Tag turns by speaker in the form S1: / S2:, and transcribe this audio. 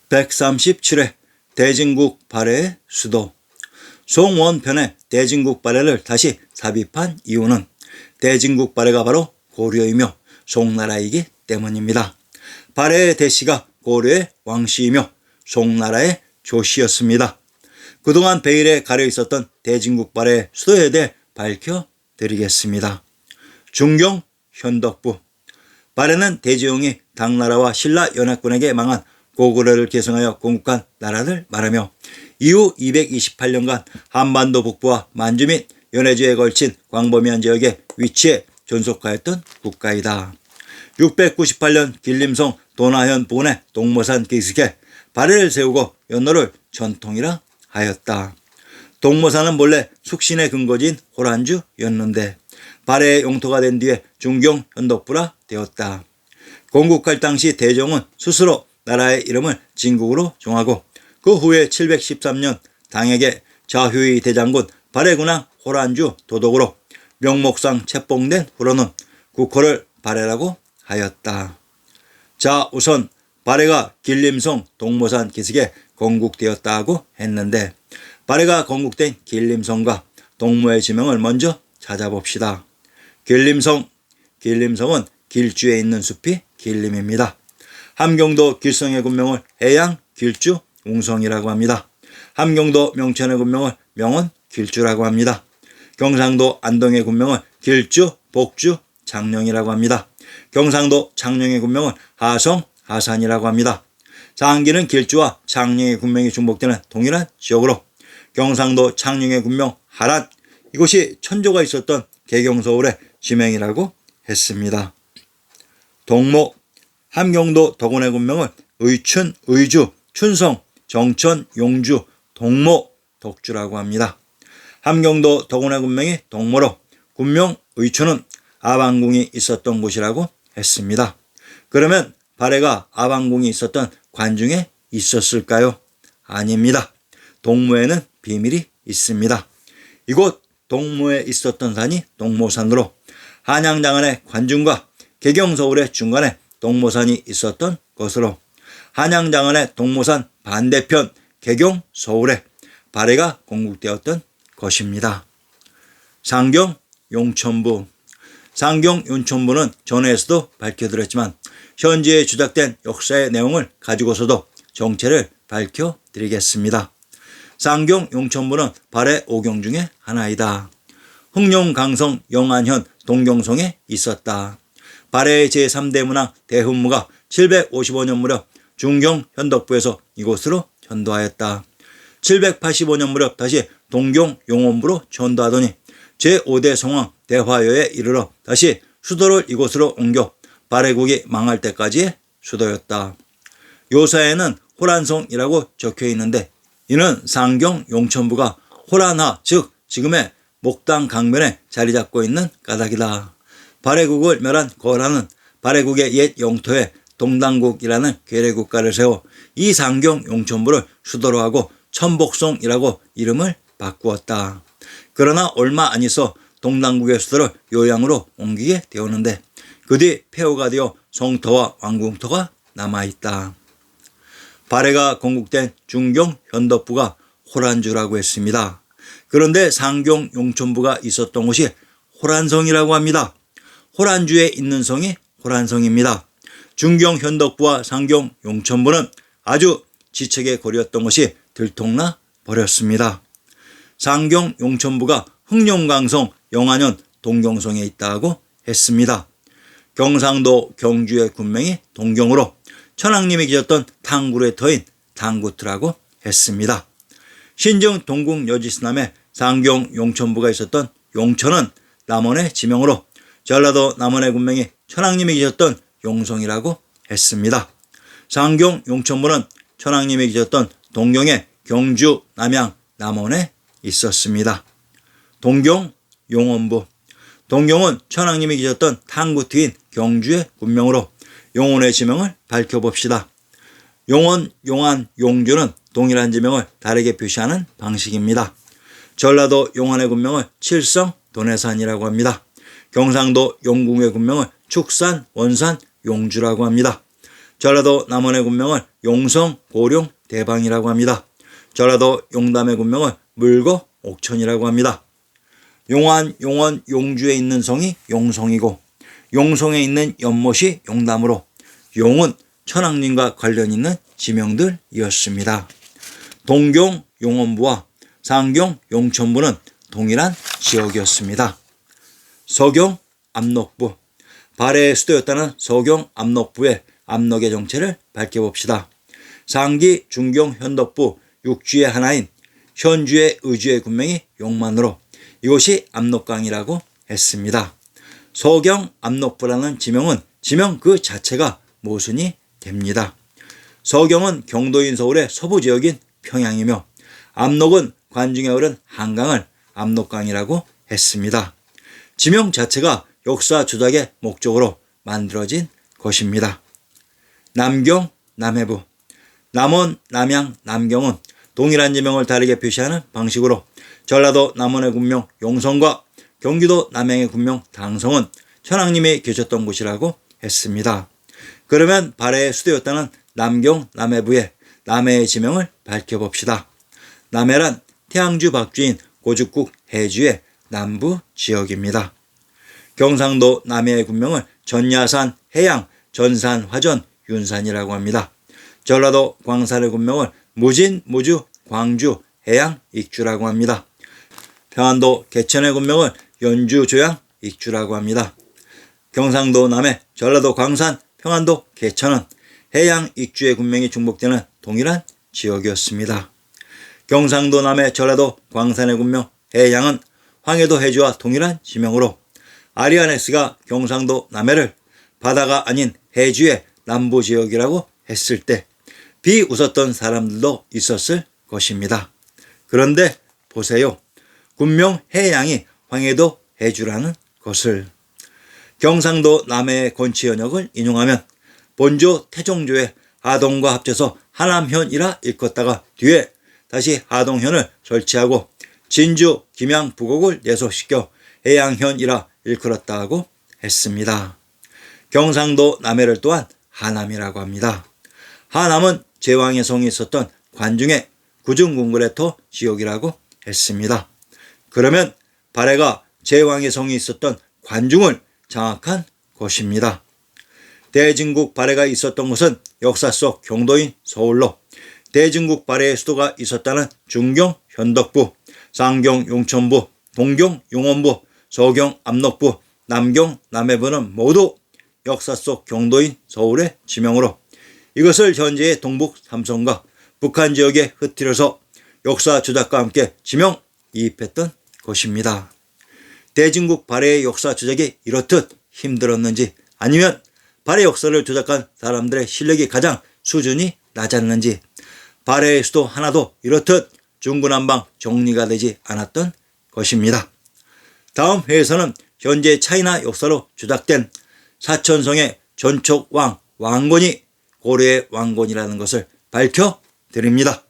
S1: 137회 대진국 발해의 수도. 송원편의 대진국 발해를 다시 삽입한 이유는 대진국 발해가 바로 고려이며 송나라이기 때문입니다. 발해의 대씨가 고려의 왕씨이며 송나라의 조씨였습니다. 그동안 베일에 가려 있었던 대진국 발해의 수도에 대해 밝혀드리겠습니다. 중경 현덕부. 발해는 대지용이 당나라와 신라 연합군에게 망한 고구려를 계승하여 건국한 나라를 말하며 이후 228년간 한반도 북부와 만주 및 연해주에 걸친 광범위한 지역에 위치해 존속하였던 국가이다. 698년 길림성 도나현 부근의 동모산 기슭에 발해를 세우고 연호를 전통이라 하였다. 동모산은 본래 숙신의 근거지인 호란주였는데 발해의 용토가 된 뒤에 중경 현덕부라 되었다. 건국할 당시 대종은 스스로 나라의 이름을 진국으로 정하고 그 후에 713년 당에게 자휴의 대장군 발해군왕 호란주 도독으로 명목상 책봉된 후로는 국호를 발해라고 하였다. 자, 우선 발해가 길림성 동모산 기슭에 건국되었다고 했는데 발해가 건국된 길림성과 동모의 지명을 먼저 찾아봅시다. 길림성은 길주에 있는 숲이 길림입니다. 함경도 길성의 군명을 해양 길주 웅성이라고 합니다. 함경도 명천의 군명을 명원 길주라고 합니다. 경상도 안동의 군명을 길주 복주 장령이라고 합니다. 경상도 창녕의 군명을 하성 하산이라고 합니다. 장기는 길주와 창녕의 군명이 중복되는 동일한 지역으로 경상도 창녕의 군명 하란, 이곳이 천조가 있었던 개경서울의 지명이라고 했습니다. 동모. 함경도 덕원의 군명을 의춘, 의주, 춘성, 정천, 용주, 동모, 덕주라고 합니다. 함경도 덕원의 군명이 동모로 군명 의춘은 아방궁이 있었던 곳이라고 했습니다. 그러면 발해가 아방궁이 있었던 관중에 있었을까요? 아닙니다. 동모에는 비밀이 있습니다. 이곳 동모에 있었던 산이 동모산으로 한양장안의 관중과 개경서울의 중간에 동모산이 있었던 것으로 한양장안의 동모산 반대편 개경서울에 발해가 건국되었던 것입니다. 상경 용천부. 상경 용천부는 전에서도 밝혀드렸지만 현지에 주작된 역사의 내용을 가지고서도 정체를 밝혀드리겠습니다. 상경 용천부는 발해 5경 중에 하나이다. 흥룡, 강성, 영안현, 동경성에 있었다. 발해의 제3대 문왕 대훈무가 755년 무렵 중경 현덕부에서 이곳으로 전도하였다. 785년 무렵 다시 동경 용원부로 전도하더니 제5대 성왕 대화여에 이르러 다시 수도를 이곳으로 옮겨 발해국이 망할 때까지의 수도였다. 요사에는 호란성이라고 적혀 있는데 이는 상경 용천부가 호란하, 즉 지금의 목당 강변에 자리 잡고 있는 까닭이다. 발해국을 멸한 거란은 발해국의 옛 영토에 동당국이라는 괴뢰국가를 세워 이 상경 용천부를 수도로 하고 천복성이라고 이름을 바꾸었다. 그러나 얼마 안 있어 동당국의 수도를 요양으로 옮기게 되었는데 그 뒤 폐허가 되어 성터와 왕궁터가 남아있다. 발해가 건국된 중경 현덕부가 호란주라고 했습니다. 그런데 상경 용천부가 있었던 곳이 호란성이라고 합니다. 호란주에 있는 성이 호란성입니다. 중경 현덕부와 상경 용천부는 아주 지책의 거리였던 것이 들통나 버렸습니다. 상경 용천부가 흥룡강성, 영안현, 동경성에 있다고 했습니다. 경상도 경주의 군명이 동경으로 천황님이 계셨던 탕구루의 터인 탕구트라고 했습니다. 신정 동궁 여지스남에 상경 용천부가 있었던 용천은 남원의 지명으로 전라도 남원의 군명이 천황님이 계셨던 용성이라고 했습니다. 상경 용천부는 천황님이 계셨던 동경의 경주, 남양, 남원에 있었습니다. 동경 용원부. 동경은 천황님이 계셨던 탕구트인 경주의 군명으로 용원의 지명을 밝혀봅시다. 용원, 용안, 용주는 동일한 지명을 다르게 표시하는 방식입니다. 전라도 용안의 군명을 칠성, 도내산이라고 합니다. 경상도 용궁의 군명을 축산, 원산, 용주라고 합니다. 전라도 남원의 군명을 용성, 고룡, 대방이라고 합니다. 전라도 용담의 군명을 물고, 옥천이라고 합니다. 용안, 용원, 용주에 있는 성이 용성이고 용성에 있는 연못이 용담으로 용은 천왕님과 관련 있는 지명들이었습니다. 동경 용원부와 상경 용천부는 동일한 지역이었습니다. 서경 압록부, 발해의 수도였다는 서경 압록부의 압록의 정체를 밝혀봅시다. 상기 중경 현덕부 육주의 하나인 현주의 의주의 군명이 용만으로 이곳이 압록강이라고 했습니다. 서경 압록부라는 지명은 지명 그 자체가 모순이 됩니다. 서경은 경도인 서울의 서부 지역인 평양이며 압록은 관중에 흐른 한강을 압록강이라고 했습니다. 지명 자체가 역사 조작의 목적으로 만들어진 것입니다. 남경, 남해부, 남원, 남양, 남경은 동일한 지명을 다르게 표시하는 방식으로 전라도 남원의 군명 용성과 경기도 남양의 군명 당성은 천왕님이 계셨던 곳이라고 했습니다. 그러면 발해의 수도였다는 남경, 남해부의 남해의 지명을 밝혀봅시다. 남해란 태양주 박주인 고죽국 해주의 남부 지역입니다. 경상도 남해의 군명을 전야산, 해양, 전산, 화전, 윤산이라고 합니다. 전라도 광산의 군명을 무진, 무주, 광주, 해양, 익주라고 합니다. 평안도 개천의 군명을 연주, 조양, 익주라고 합니다. 경상도 남해, 전라도 광산, 평안도 개천은 해양, 익주의 군명이 중복되는 동일한 지역이었습니다. 경상도 남해, 전라도 광산의 군명 해양은 황해도 해주와 동일한 지명으로 아리아네스가 경상도 남해를 바다가 아닌 해주의 남부 지역이라고 했을 때 비웃었던 사람들도 있었을 것입니다. 그런데 보세요. 군명 해양이 황해도 해주라는 것을. 경상도 남해의 건치 현역을 인용하면 본조 태종조의 하동과 합쳐서 하남현이라 일컫다가 뒤에 다시 하동현을 설치하고 진주 김양 부곡을 예속시켜 해양현이라 일컬었다고 했습니다. 경상도 남해를 또한 하남이라고 합니다. 하남은 제왕의 성이 있었던 관중의 구중궁궐의 지역이라고 했습니다. 그러면 발해가 제왕의 성이 있었던 관중을 장악한 곳입니다. 대진국 발해가 있었던 곳은 역사 속 경도인 서울로 대진국 발해의 수도가 있었다는 중경 현덕부, 상경 용천부, 동경 용원부, 서경 압록부, 남경 남해부는 모두 역사 속 경도인 서울의 지명으로 이것을 현재의 동북 삼성과 북한 지역에 흩뜨려서 역사 조작과 함께 지명 이입했던 것입니다. 대진국 발해의 역사 조작이 이렇듯 힘들었는지 아니면 발해 역사를 조작한 사람들의 실력이 가장 수준이 낮았는지 발해의 수도 하나도 이렇듯 중구난방 정리가 되지 않았던 것입니다. 다음 회에서는 현재 차이나 역사로 조작된 사천성의 전촉왕 왕건이 고려의 왕건이라는 것을 밝혀드립니다.